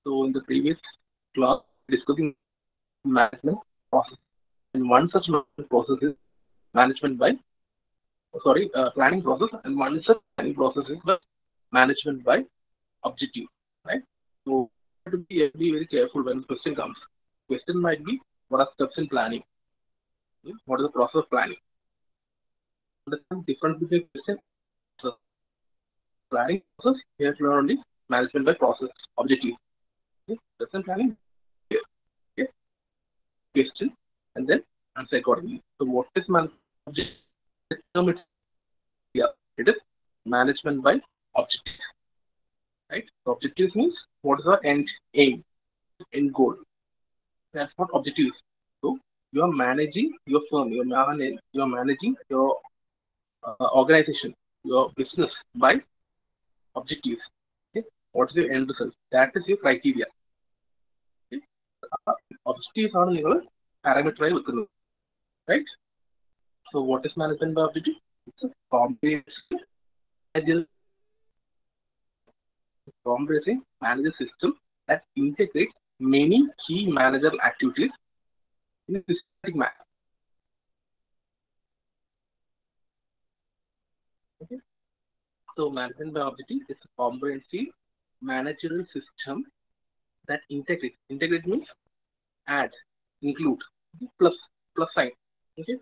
So in the previous class, discussing management process, and one such management process is management by planning process, and one such planning process is the management by objective, right? So you have to be very careful when the question comes. Question might be, what are steps in planning? What is the process of planning? Understand difference between question and planning process. You have to learn only management by process objective. Okay? Question planning, here. Okay? Question and then answer accordingly. So what is management objective? Term it's yeah, it is management by objective, right? So objectives means what is our end aim, end goal. That's what objectives. So you are managing your firm, you are managing your organization, your business by objectives. Okay? What is your end result? That is your criteria. Okay? Objectives are നിങ്ങൾ parameter വെക്കുന്നത്, right? So what is management by objective? It's a comprehensive manager system that integrates many key managerial activities in a systematic manner. Okay? So management by objective is a comprehensive managerial system that integrates. Integrate means add, include, plus sign. Okay?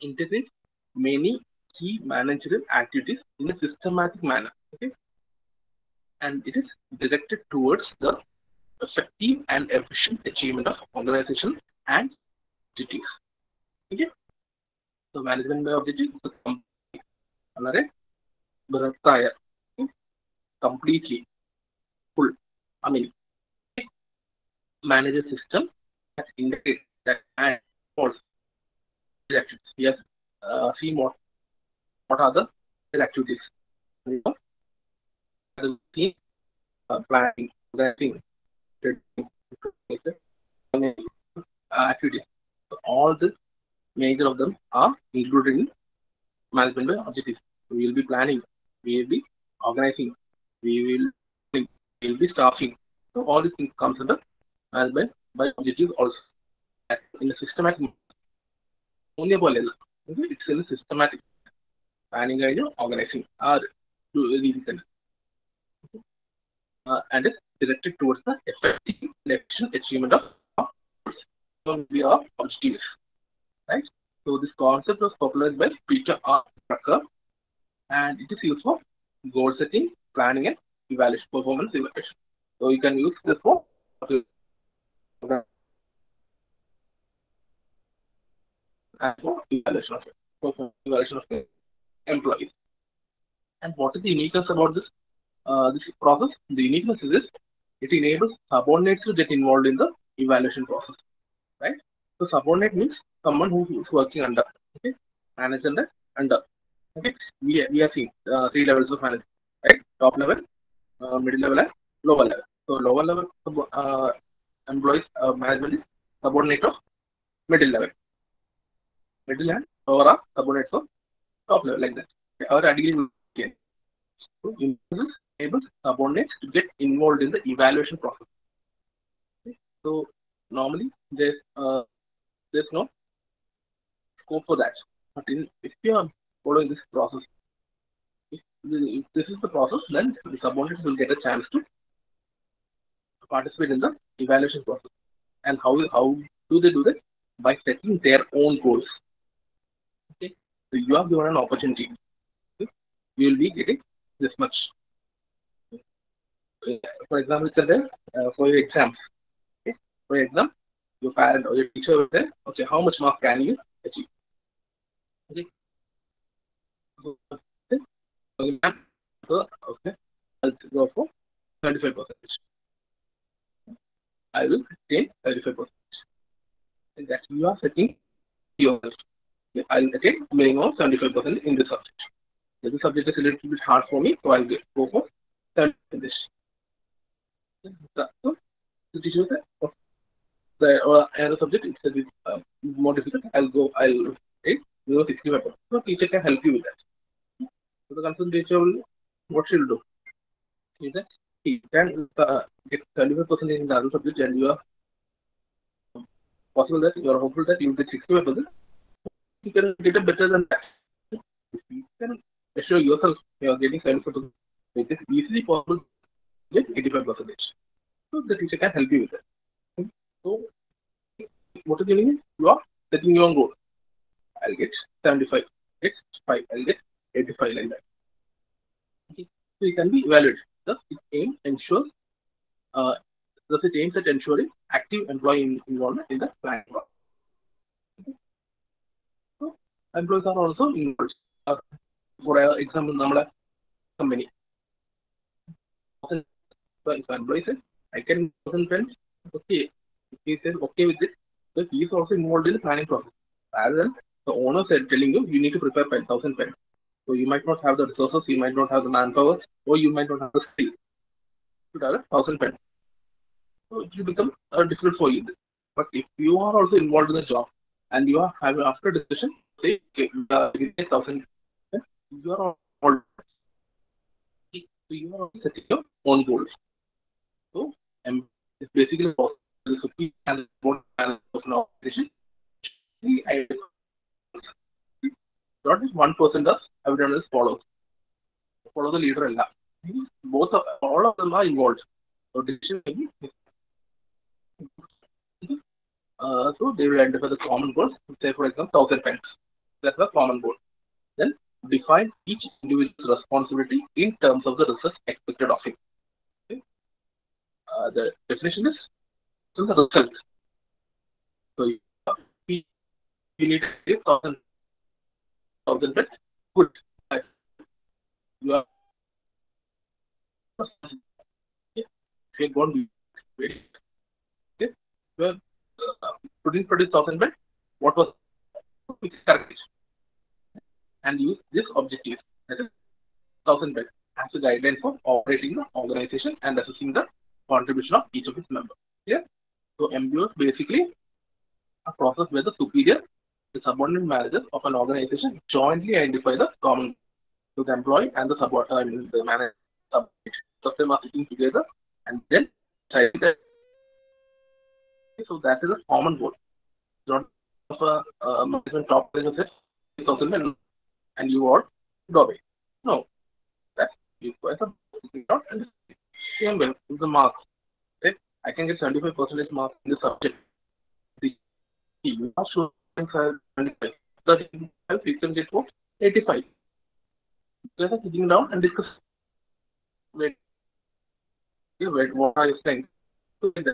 Integrates many key managerial activities in a systematic manner. Okay? And it is directed towards the effective and efficient achievement of organization and objectives. Okay? So management by objective is another completely full. I mean, manager system that integrates that and also activities. Yes, see what are the activities. Planning, organizing, activities. So all this major of them are included in management by objectives. We will be planning, we will be organizing, we will be staffing. So all these things comes under management by objectives also. In a systematic, only it's in a systematic planning, organizing, and is directed towards the effective and efficient achievement of goals. So we are objectives, right? So this concept was popularized by Peter R. Drucker, and it is used for goal setting, planning, and evaluation, performance evaluation. So you can use this for evaluation of employees. And what is the uniqueness about this process? The uniqueness is this: it enables subordinates to get involved in the evaluation process, right? So subordinate means someone who is working under, okay, manager under. Okay, we are seeing 3 levels of management, right? Top level, middle level, and lower level. So lower level employees management is subordinate of middle level. Middle and lower are subordinates of top level, like that. Okay, our ideally, okay. So enables subordinates to get involved in the evaluation process. Okay. So normally there's no scope for that. But if you are following this process, if this is the process, then the subordinates will get a chance to participate in the evaluation process. And how do they do that? By setting their own goals. Okay, so you are given an opportunity. Okay? You will be getting this much. Okay? For example, it's there for your exams. Okay? For your exam, your parent or your teacher will say, okay, how much mark can you achieve? Okay. So, okay, I'll go for 35%. I will attain 35%. And that you are setting yourself. Okay, I'll attain minimum 75% in this subject. This subject is a little bit hard for me, so I'll go for 30 in this. So the teacher said, the other subject is a bit more difficult. I'll take 65%. So teacher can help you with that. So the concerned teacher will, what she'll do is that you can get 75% in the other subject, and you are possible that you are hopeful that you will get 65%. You can get a better than that. If you can assure yourself you are getting 75%, it is easily possible to get 85%. So the teacher can help you with that. So what is doing is you are setting your own goal. I'll get 75, get 5, I'll get 85 like that. Okay. So it can be evaluated. Thus, it aims ensures uh, thus it aims at ensuring active employee involvement in the planning process. Okay. So employees are also involved. For example, our company, if employee says I can 1,000 pens, okay, if he says okay with it, so he is also involved in the planning process. Rather than the owner said telling you need to prepare 1,000 pens. So you might not have the resources, you might not have the manpower, or you might not have the skill to develop 1,000 pens. So it will become difficult for you. But if you are also involved in the job and you are having after discussion, say okay, give me 1,000 pens, you are all so you are setting your own goals. So it's basically the supreme and of an organization. I not just one person does, everyone else follows. Follow the leader and both of all of them are involved. So decision making. So they will identify the common goals. Say for example, 1,000 pens. That's the common goal. Then define each individual's responsibility in terms of the results expected of him. Okay? The definition is the result. So you need to give 1,000 pens. Good. You are if you're going to be okay. You are produce 1,000 pens. What was correct? And use this objective, that is 1,000 pens, as a guideline for operating the organization and assessing the contribution of each of its members. Yeah. So MBO is basically a process where the superior, the subordinate managers of an organization jointly identify the common to the employee and the subordinate, the manager. Of them are sitting together and then try that. So that is a common goal. Not of a management top management says 1,000 and you are Dobby. No, that requires a not and same way with the marks. Right? I can get 75% marks in the subject. The you are showing 75. That help you can get what 85. Just sitting down and discuss wait, what are you saying? Then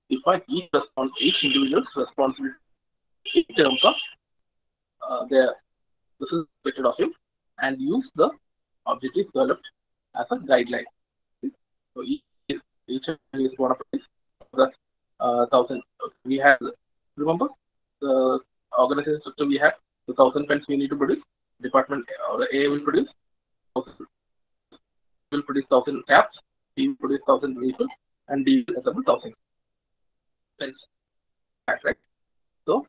define each individual's responsibility in terms of their this is expected of him and use the objective developed as a guideline. So each is one of these the 1,000 we have remember the organization structure we have the 1,000 pens we need to produce department or A will produce 1,000 caps, B will produce 1,000 refills, and D will assemble 1,000 pens. Right. So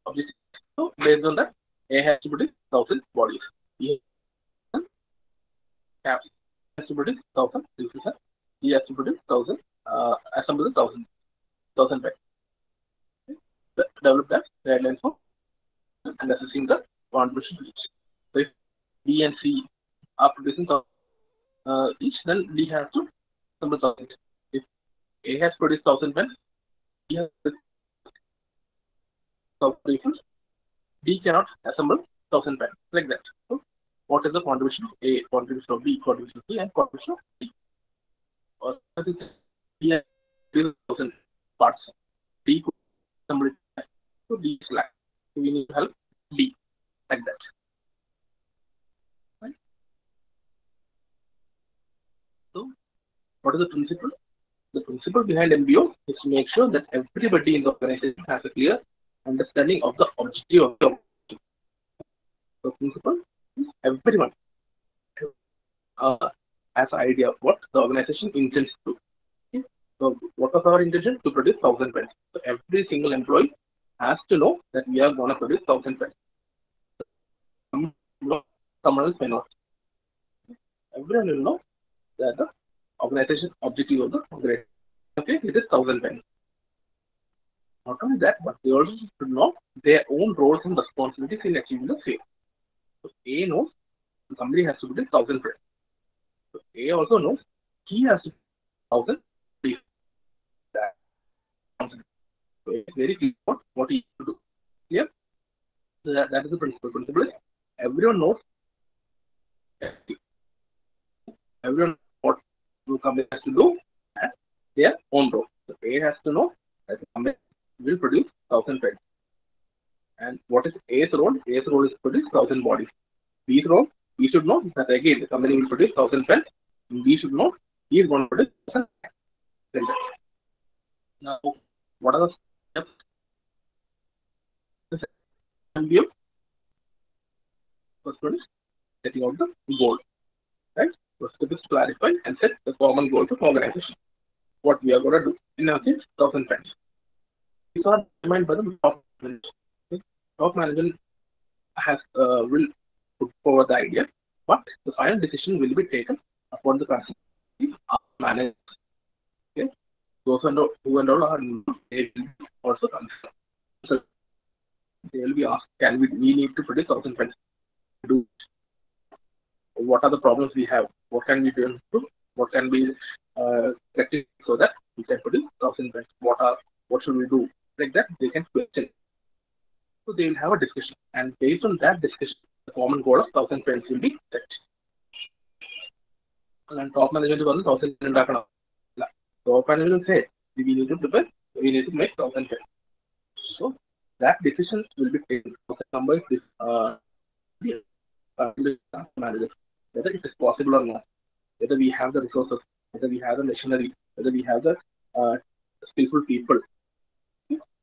objective. So based on that, A has to produce 1,000 bodies. B has caps has to produce 1,000 refills. D has to produce 1,000 assemble 1,000 pens. Okay. Develop that guidelines for and assessing the contribution to each. So if B and C are producing 1,000 each, then D has to assemble 1,000. If A has produced 1,000 pens, B has 1,000 refills. D cannot assemble 1,000 pens like that. So what is the contribution of A, contribution of B, contribution of C, and contribution of D? Or D has 1,000 parts. D could assemble it. So D is slack. So we need to help D like that. Right? So what is the principle? The principle behind MBO is to make sure that everybody in the organization has a clear understanding of the objective of the organization. The principle is everyone has an idea of what the organization intends to do. Okay? So what was our intention? To produce 1,000 pens. So every single employee has to know that we are going to produce 1,000 pens. Someone else may not. everyone will know that the organization objective of the organization, okay, it is 1,000 pens. Not only that, but they also should know their own roles and responsibilities in achieving the same. So A knows the company has to put in 1,000 pens. So A also knows he has to put 1,000 pens. That so it's very clear what he has to do. Clear? So that is the principle. Principle is everyone knows everyone what the company has to do at their own role. So A has to know that the company will produce 1,000 pens. And what is A's role? A's role is to produce 1,000 bodies. B's role, we should know that again the company will produce 1,000 pens. We should know he is going to produce 1,000 pens. Now, what are the steps? First one is setting out the goal. Right? First step is to clarify and set the common goals of organization. What we are going to do in our case, 1,000 pens. These are determined by the top management. Okay? Top management has will put forward the idea, but the final decision will be taken upon the consistency of managers. Okay, those who and all are they will also consider. So they will be asked, can we need to produce 1,000 pens? Do what are the problems we have? What can we do? What can be corrected so that we can produce 1,000 pens? What should we do? Like that, they can question. So they will have a discussion, and based on that discussion, the common goal of 1,000 pens will be set. And top management will 1,000 ഉണ്ടാക്കണം. Top management say we need to prepare, we need to make 1,000 pens. So that decision will be taken. The number is this manager, whether it is possible or not, whether we have the resources, whether we have the machinery, whether we have the skillful people.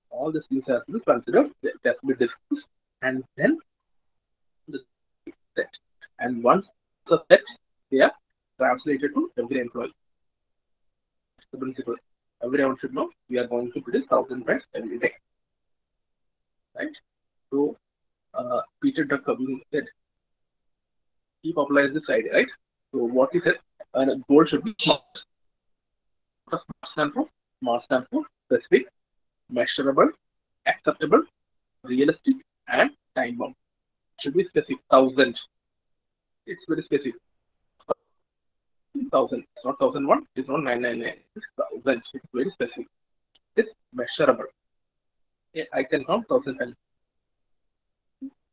All these things have to be considered, that has to be discussed, and then the set. And once the set, they are translated to every employee. That's the principle. Everyone should know we are going to produce 1,000 pens every day. Right? So Peter Drucker said he popularized this idea, right? So what he said, a goal should be SMART. What does SMART stand for? SMART stands for specific, measurable, acceptable, realistic, and time bound. It should be specific. 1,000. It's very specific. 1,000. It's not 1,001. It's not 999. It's 1,000. It's very specific. It's measurable. I can count 1,000 pens.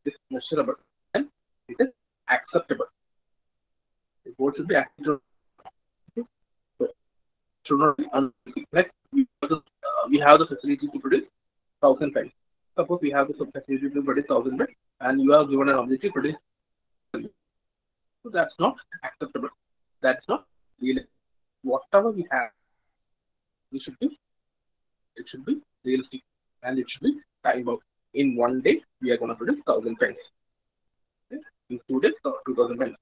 It's measurable and it is acceptable. The goal should be acceptable. So should not be unrealistic. We have the facility to produce 1,000 pens. Suppose we have the facility to produce 1,000 pens, and you are given an objective to produce. So that's not acceptable. That's not realistic. Whatever we have, it should be realistic, and it should be time bound. In 1 day, we are going to produce 1,000 pens. Okay? In 2 days, 2,000 pens.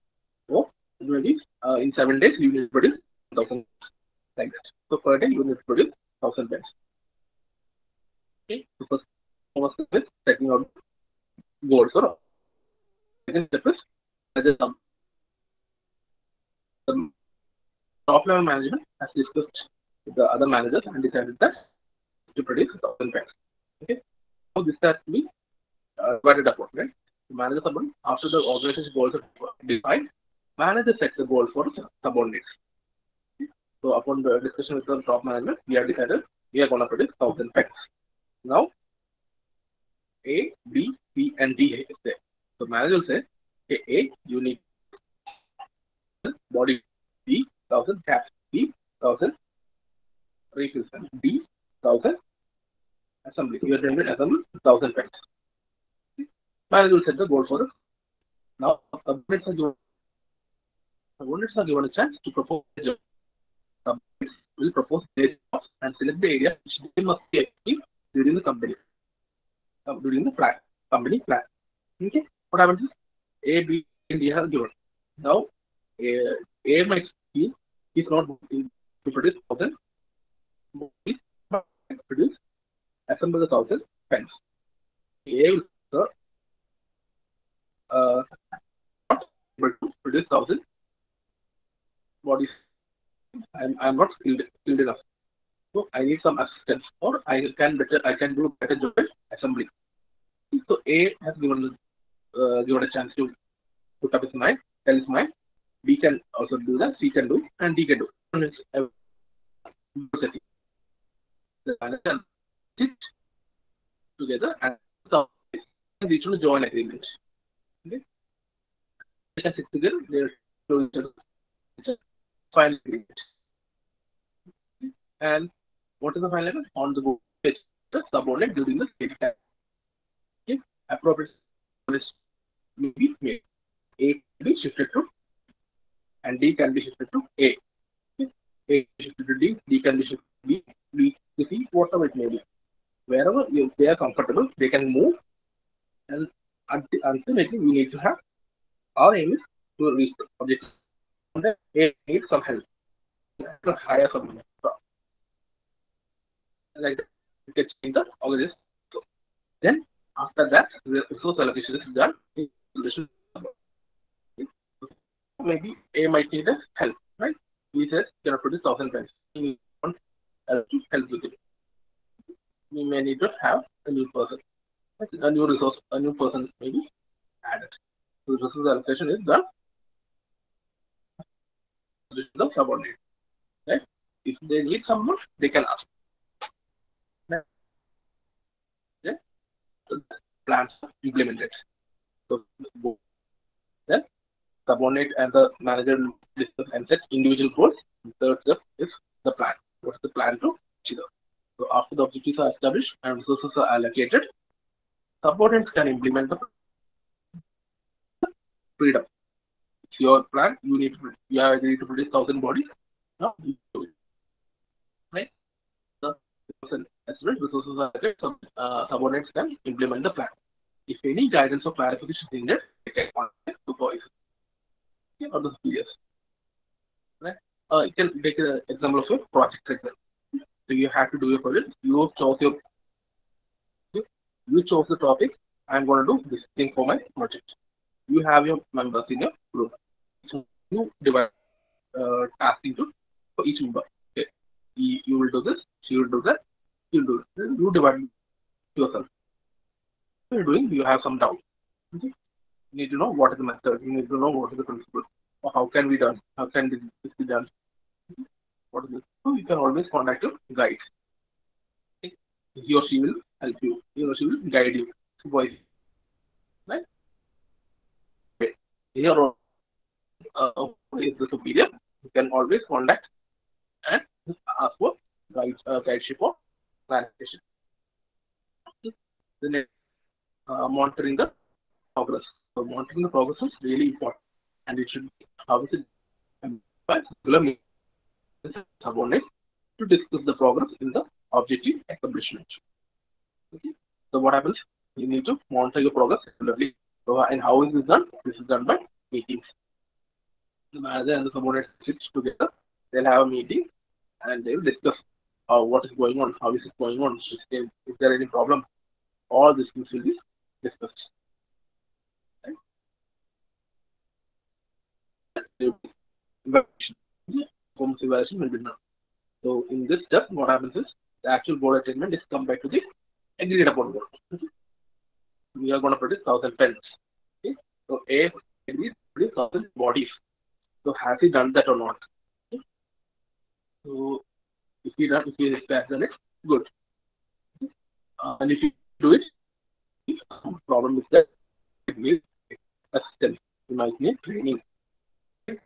So maybe in 7 days, you will produce 1,000 like that. So per day, you need to produce 1,000 pens. Okay. So first step is setting out goals. So second step is the top level management has discussed with the other managers and decided that to produce 1,000 pens. Okay. Now this has to be divided upon, right? The manager subordinate, after the organization goals are defined, manager sets the goal for subordinates. Okay. So upon the discussion with the top management, we have decided we are going to produce 1,000 pens. Now A, B, C, and D is there. So manager will say, okay, A, you need body, B, 1,000 caps, C, 1,000 refills, and D, 1,000 assembly. You are going to assemble 1,000 pens. Manager will set the goal for us. Now subordinates are given a chance to propose a job. Subordinates will propose their jobs and select the area which they must be achieved during the company plan. Okay, what happens is A, B, and D are given. Now A might feel is not going to produce 1,000, but produce assemble the 1,000 pens. A will not able to produce 1,000 body. I'm not skilled enough. So I need some assistance, or I can do better job at assembly. So A has given a chance to put up his mind, tell his mind. B can also do that. C can do, and D can do. And it's a good setting. The manager sit together and reach on a joint agreement. Okay, they can sit together. They'll show each other final agreement. And what is the final agreement? On the go, the subordinate during the study time. Okay, appropriate is maybe made. A can be shifted to, and D can be shifted to A. Okay? A shifted to D, D can be shifted to B, B to C, whatever it may be. Wherever they are comfortable, they can move, and ultimately we need to have our aim is to reach the objective. And then A needs some help to hire someone. Like that, you can change the organization. So then after that, the resource allocation is done. Maybe A might need a help, right? We says cannot produce 1,000 pens. We want help to help with it. We may need to have a new person, a new resource, a new person may be added. So the resource allocation is done. The subordinate, right? If they need someone, they can ask. Then the plans are implemented. So then subordinate and the manager discuss and set individual goals. The third step is the plan. What's the plan to achieve? So after the objectives are established and resources are allocated, subordinates can implement the freedom. It's your plan. You have agreed to produce 1,000 bodies. Now you do it. Right? The resources are allocated, so subordinates can implement the plan. If any guidance or clarification is needed, they can contact supervisor or the superiors. Right? You can take an example of your project segment. So you have to do your project. You chose the topic. I'm going to do this thing for my project. You have your members in your group. So you divide task into for each member. Okay. You will do this. She will do that. You will do it. You divide yourself. What you're doing, you have some doubt. Okay. You need to know what is the method. You need to know what is the principle. Or how can we done? How can this be done? What is this? So you can always contact your guide. Okay. He or she will help you. He or she will guide you. Voice. Right? Okay. Here is the superior. You can always contact and ask for guideship or clarification. Okay. The next, monitoring the progress. So monitoring the progress is really important, and it should be how is it by regular meetings subordinates to discuss the progress in the objective accomplishment. Okay. So what happens? You need to monitor your progress regularly. So and how is this done? This is done by meetings. The manager and the subordinates sit together. They'll have a meeting and they will discuss what is going on, how is it going on, is there any problem? All these things will be discussed. Right? Performance evaluation will be done. So in this step, what happens is the actual goal attainment is compared to the agreed upon goal. Okay? We are going to produce 1,000 pens. Okay? So A agrees to produce 1,000 bodies. So has he done that or not? Okay? So if he has done it, good. Okay? And if you do it, the problem is that it needs assistance. You might need training. Okay?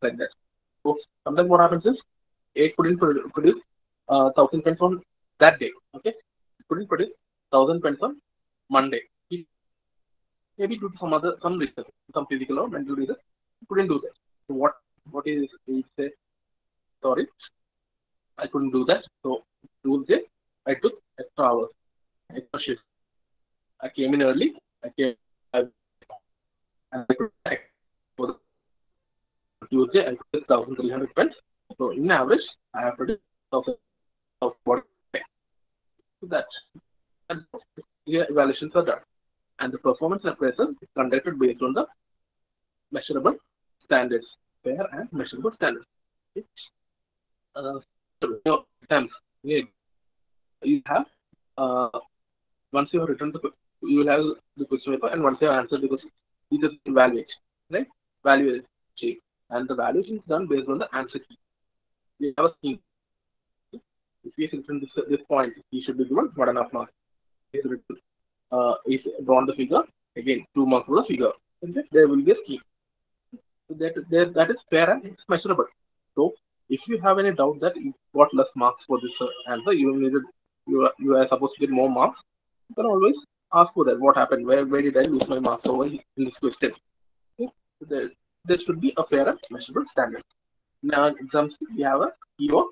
Like that. So sometimes what happens is A couldn't produce 1,000 pens on that day. Okay, couldn't produce 1,000 pens on Monday. Maybe due to some reason, some physical or mental reason, couldn't do that. So what is he say? Sorry, I couldn't do that. So Tuesday I took extra hours, extra shift. I came in early. I came and I could for Tuesday I took 1,300 pens. So in average, I have produced 1,000 of what. So that's here evaluations are done, and the performance appraisal is conducted based on the measurable standards. fair and measurable standards. Okay. Uh, so in your exams, yeah, you have uh, once you have written you will have the question paper, and once you have answered the question, you just evaluate, right? Evaluate, check, and the valuation is done based on the answer key. We have a scheme. If he has written this point, he should be given 1.5 marks. He has written, he's drawn the figure, again 2 marks for the figure. And then there will be a scheme. So that is fair and it's measurable. So if you have any doubt that you got less marks for this answer, you are supposed to get more marks, you can always ask for that. What happened? Where did I lose my marks over in this question? Okay? So there should be a fair and measurable standard. Now exams we have a keyword.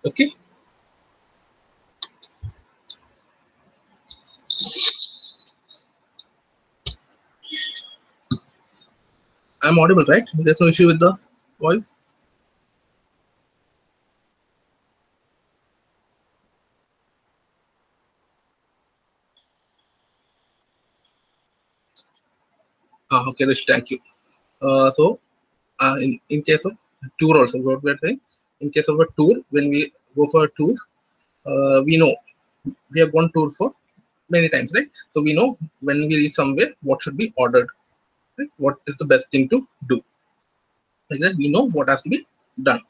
Okay, I'm audible, right? There's no issue with the voice. Okay, Rish, thank you. In case of tour also, what we're saying, in case of a tour, when we go for tours, we know we have gone tour for many times, right? So we know when we reach somewhere, what should be ordered, right? What is the best thing to do? Like that, we know what has to be done.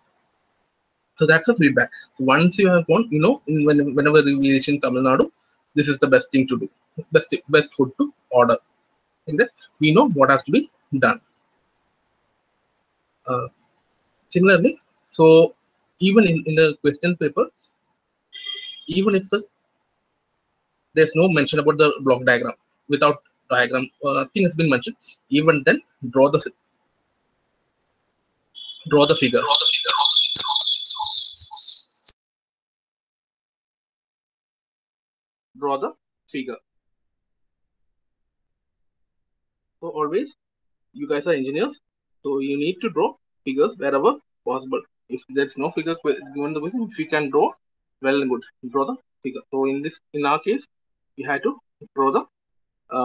So that's a feedback. So once you have gone, you know, whenever we reach in Tamil Nadu, this is the best thing to do, best food to order. Like that, we know what has to be done. Uh, Similarly, so even in the question paper, even if there's no mention about the block diagram, without diagram thing has been mentioned, even then draw the figure. Draw the figure. So always, you guys are engineers, so you need to draw figures wherever possible. If there's no figure given the question, if you can draw, well and good, draw the figure. So in our case, we had to draw the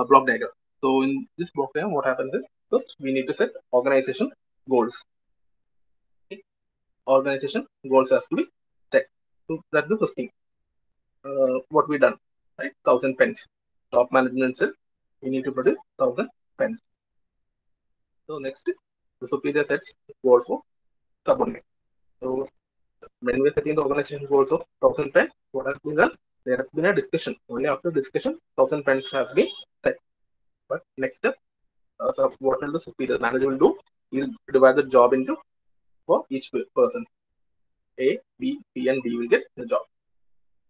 block diagram. So in this block diagram, what happens is first we need to set organization goals. organization goals has to be set. So that's the first thing. What we done, right? 1,000 pens. Top management says we need to produce 1,000 pens. So next, the superior sets goal for subordinate. So when we are setting the organization goals of 1,000 pens, what has been done? There has been a discussion. Only after discussion, 1,000 pens have been set. But next step, what will the superior manager will do? He'll divide the job into for each person. A, B, C, and D will get the job.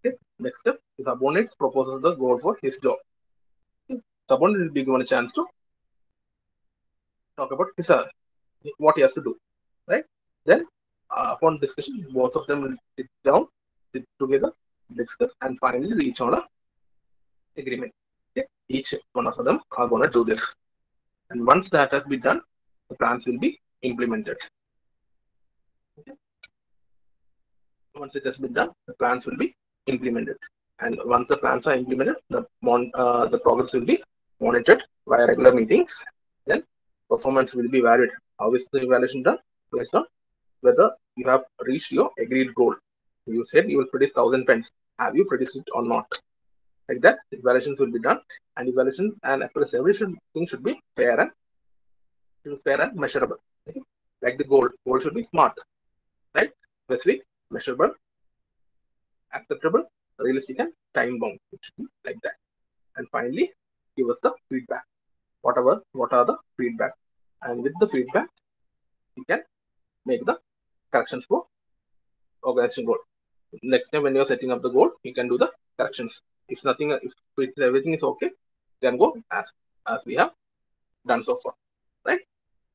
Okay. Next step, the subordinate proposes the goal for his job. Okay. Subordinate will be given a chance to talk about his what he has to do, right? Then, upon discussion, both of them will sit down, sit together, discuss, and finally reach on a agreement. Okay? Each one of them are going to do this, and once that has been done, the plans will be implemented. Okay? Once it has been done, the plans will be implemented, and once the plans are implemented, the progress will be monitored via regular meetings. Then performance will be evaluated. How is the evaluation done? Based on whether you have reached your agreed goal. You said you will produce 1,000 pens. Have you produced it or not? Like that, evaluations will be done, and evaluation and everything should be fair and measurable. Okay? Like the goal should be smart, right? Specific, measurable, acceptable, realistic, and time bound. It should be like that. And finally, give us the feedback. What are the feedback? And with the feedback, you can make the corrections for organization goal. Next time when you're setting up the goal, you can do the corrections. If everything is okay, then go as we have done so far. Right?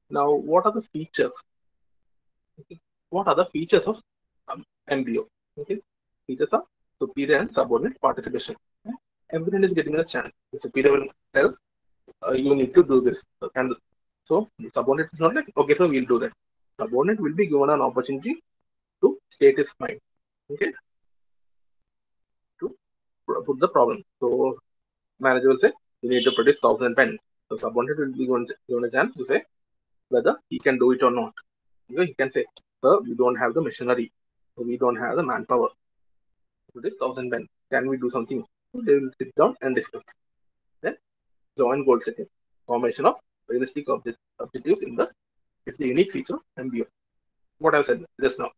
Now, what are the features? Okay. What are the features of MBO? Okay. Features are superior and subordinate participation. Okay. Everyone is getting a chance. The superior will tell you need to do this. And so the subordinate is not like, okay, so we'll do that. Subordinate will be given an opportunity to state his mind. Okay. To put the problem. So manager will say, you need to produce 1,000 pens. So subordinate will be given a chance to say whether he can do it or not. Okay, he can say, sir, we don't have the machinery. We don't have the manpower to produce 1,000 pens. Can we do something? So they will sit down and discuss. Then joint goal setting. Formation of realistic objectives is the unique feature and beyond. What I've said just now.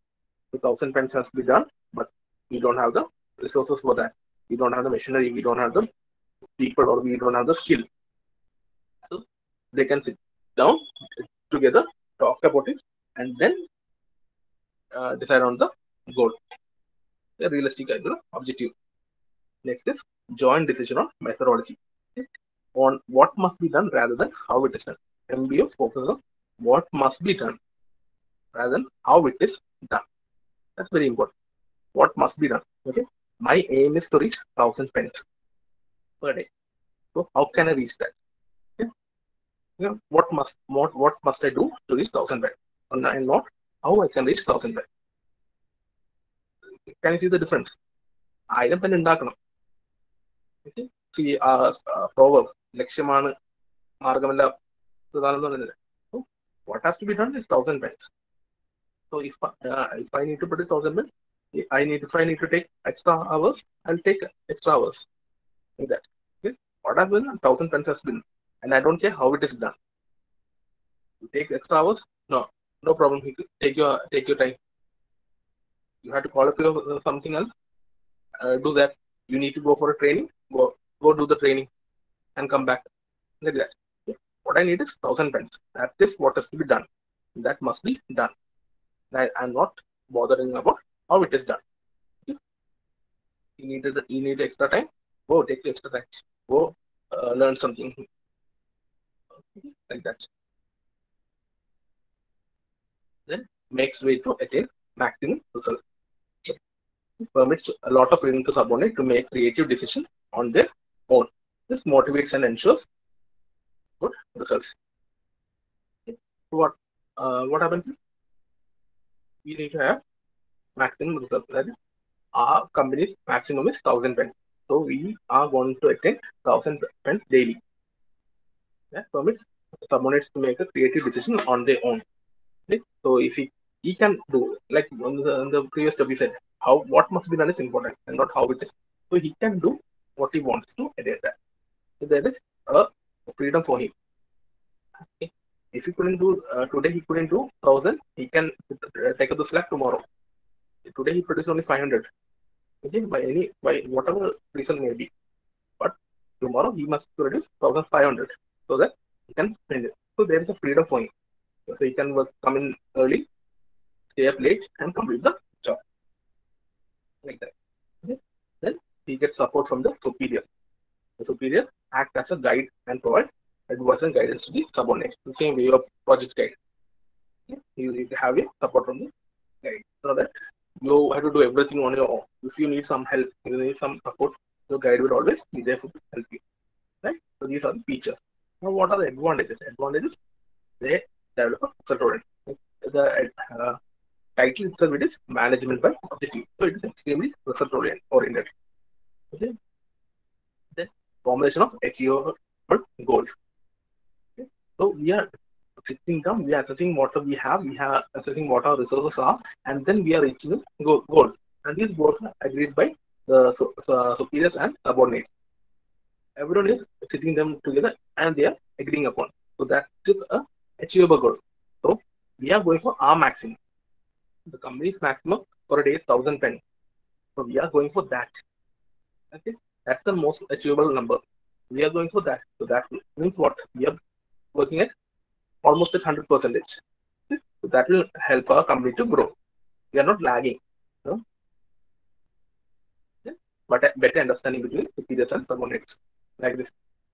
The 1,000 pens has to be done, but we don't have the resources for that. We don't have the machinery. We don't have the people, or we don't have the skill. So they can sit down together, talk about it, and then decide on the goal, the realistic objective. Next is joint decision on methodology, on what must be done rather than how it is done. MBO focuses on what must be done rather than how it is done. That's very important. What must be done? Okay, my aim is to reach 1,000 pens per day. So how can I reach that? Okay. What must I do to reach 1,000 pens? And not how I can reach 1,000 pens. Can you see the difference? 1,000 pen ഉണ്ടാക്കണം. Okay. See, proverb, ലക്ഷ്യമാണ് മാർഗമല്ല പ്രധാനം എന്ന് പറയുന്നത്. So what has to be done is 1,000 pens. So if I need to produce 1,000 pens, if I need to take extra hours, I'll take extra hours. Like that. Okay. What has been 1,000 pens has been, and I don't care how it is done. You take extra hours, no problem. Take your time. You have to call up something else. Do that. You need to go for a training. Go do the training, and come back like that. Okay. What I need is 1,000 pens. That is what has to be done. That must be done. I'm not bothering about how it is done. Okay. You need extra time. Go take extra time. Go learn something. Okay. Like that. Then makes way to attain maximum result. Permits a lot of freedom to subordinate to make creative decisions on their own. This motivates and ensures good results. Okay. So what happens is we need to have maximum result. That is, our company's maximum is 1,000 pens. So we are going to attain 1,000 pens daily. That permits subordinates to make a creative decision on their own. Okay. So if we he can do, like on the previous step we said, how what must be done is important and not how it is. So he can do what he wants to edit that. So there is a freedom for him. Okay. If he couldn't do today, he couldn't do 1,000. He can take up the slack tomorrow. Today he produced only 500. Okay, by whatever reason may be, but tomorrow he must produce 1,500 so that he can spend it. So there is a freedom for him. So he can work, come in early, stay up late, and complete the job like that. Okay. Then he gets support from the superior. The superior act as a guide and provide advice and guidance to the subordinate. The same way of project guide. Okay. You have a support from the guide so that you have to do everything on your own. If you need some help, you need some support, your guide will always be there to help you. Right? So these are the features. Now, what are the advantages? Advantages, they develop a result-oriented. The title itself, it is management by objective. So it is extremely result-oriented. Okay. Then formulation of achievable goals. Okay. So we are sitting down, we are assessing what we are assessing what our resources are, and then we are reaching goals. And these goals are agreed by the superiors and subordinates. Everyone is sitting them together and they are agreeing upon. So that is a achievable goal. So we are going for our maximum. The company's maximum for a day is 1,000 pens. So we are going for that. Okay, that's the most achievable number. We are going for that. So that means what? We are working at almost at 100%. So that will help our company to grow. We are not lagging. No? Yeah. But a better understanding between superiors and subordinates. Like this.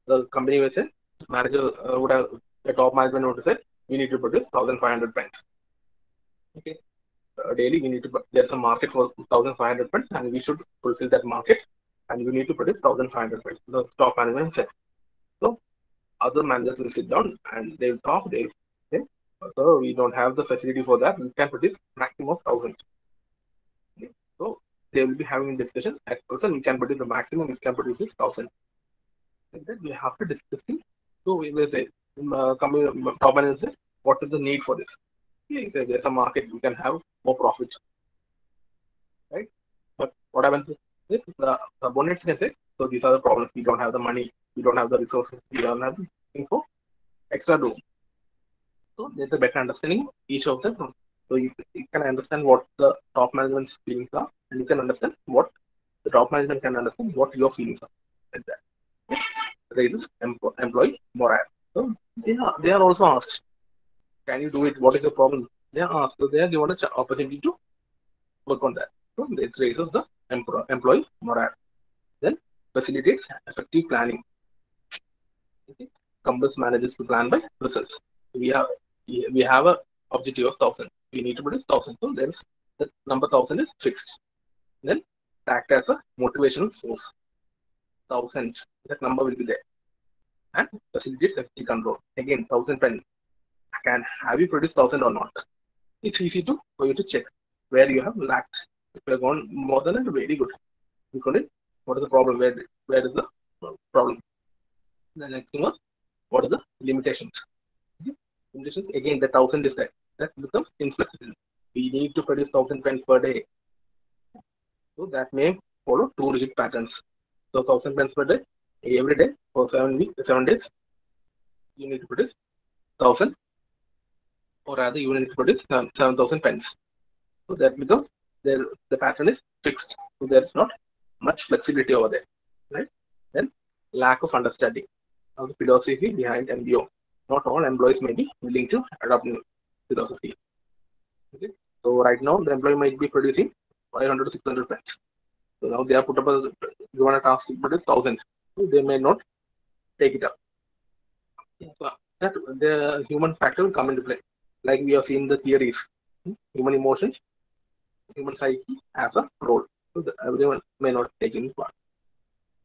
The company will say, manager would have, the top management would say, we need to produce 1,500 pens. Okay. Daily, we need to, there's a market for 1,500 pens and we should fulfill that market and we need to produce 1,500 pens. The top management said. So other managers will sit down and they will talk, they will say, so we don't have the facility for that, we can produce maximum of 1,000. Okay. So they will be having a discussion. At present, we can produce the maximum we can produce is 1,000. Like that, we have to discuss things. So we will say, top manager say, what is the need for this? Okay, there's a market, we can have more profit, right? But what happens is the subordinates can say, so these are the problems. We don't have the money, we don't have the resources, we don't have the info, extra do. So there's a better understanding each of them. So you can understand what the top management's feelings are, and you can understand what the top management can understand what your feelings are. Like that. Okay. Raises employee morale. So they are also asked, can you do it? What is the problem? They are asked. So they are given an opportunity to work on that. So it raises the employee morale. Then facilitates effective planning. Okay. Compels managers to plan by results. We have a objective of 1,000. We need to produce 1,000. So there's the number 1,000 is fixed. Then act as a motivational force. 1,000, that number will be there. And facilitates effective control. Again, 1,000 pen. Have you produced 1,000 or not? It's easy for you to check where you have lacked. If you have gone more than it, very good. You couldn't. What is the problem? Where is the problem? The next thing was, what are the limitations? Okay. Limitations, again, the 1,000 is there. That becomes inflexible. We need to produce 1,000 pens per day. So that may follow two rigid patterns. So 1,000 pens per day, every day for 7 days, you need to produce 1,000, or rather you need to produce 7,000 pens. So that becomes the pattern is fixed. So there is not much flexibility over there, right? Then lack of understanding of the philosophy behind MBO. Not all employees may be willing to adopt new philosophy. Okay. So right now the employee might be producing 500 to 600 pens. So now they are put up as given a task to produce 1,000. So they may not take it up. So that the human factor will come into play. Like we have seen the theories, human emotions, human psyche has a role. So everyone may not take any part.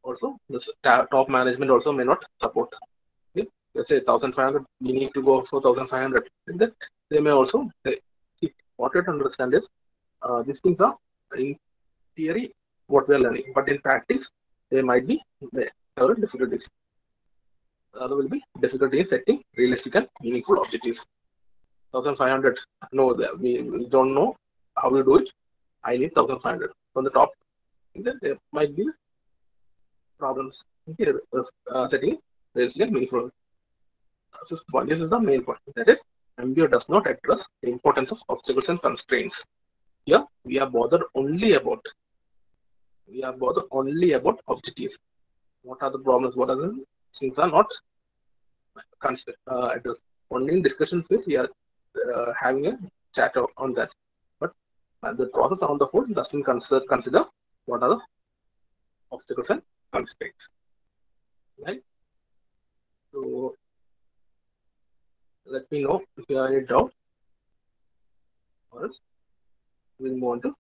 Also, the top management also may not support. Okay? Let's say 1,500, we need to go for 1,500. And then they may also say, what you have to understand is these things are in theory what we are learning, but in practice there might be several difficulties. There will be difficulty in setting realistic and meaningful objectives. 1,500. No, we don't know how to do it. I need 1,500 from the top. Then there might be problems here. Setting realistic and meaningful. Fifth point. This is the main point. That is, MBO does not address the importance of obstacles and constraints. Here, we are bothered only about objectives. What are the problems? What are the things are not addressed? Only in discussion phase we are having a chat on that. But the process on the whole doesn't consider what are the obstacles and constraints. Right? So let me know if you have any doubt, or else we'll move on to